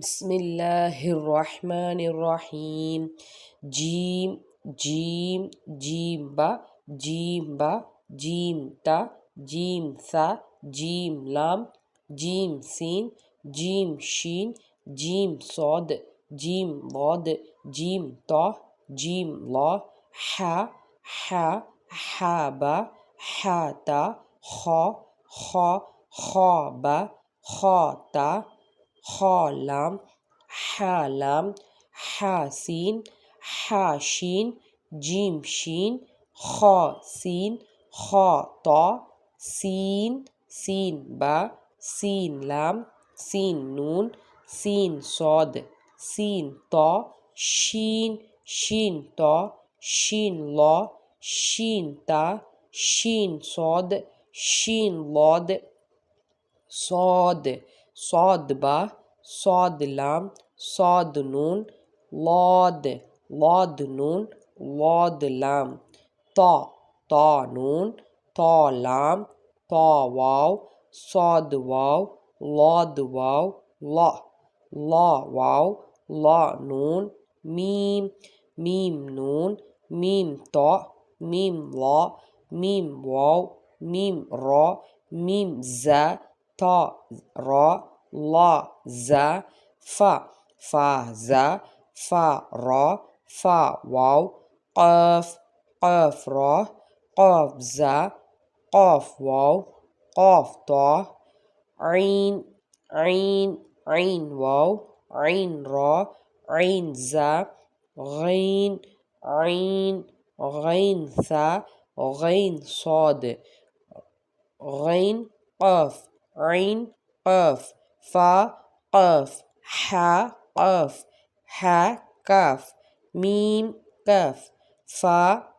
বিসমিল্লাহির রহমানির রহিম। Gym gym gym বা জিম তা জিম সা জিম লাম জিম সিন জিম শিন জিম সদ জিম বদ জিম ত জিম ল হা হা হা বা হা তা খ খ খ বা খ তা খ লাম হা লাম হা সিন হা শিন জিম শিন খ সিন খ ত সিন সিন বা সিন লাম সিন নুন সিন সদ সিন ত শিন শিন ত শিন ল শিন তা শিন সদ শিন লদ صاد صاد با صاد لام صاد نون لاد لاد نون لاد لام طا طا نون طا لام طا واو صاد واو لاد واو لا لا واو لا نون ميم ميم نون ميم طا ميم لا ميم واو ميم را ميم زا تا را لا زا فا زا فا را فا واو قاف قاف را قاف زا قاف واو قاف تا عين عين عين واو عين را عين زا غين عين غين ثا غين صاد غين قاف عين قاف فا قاف حا قاف حا كاف ميم كاف فا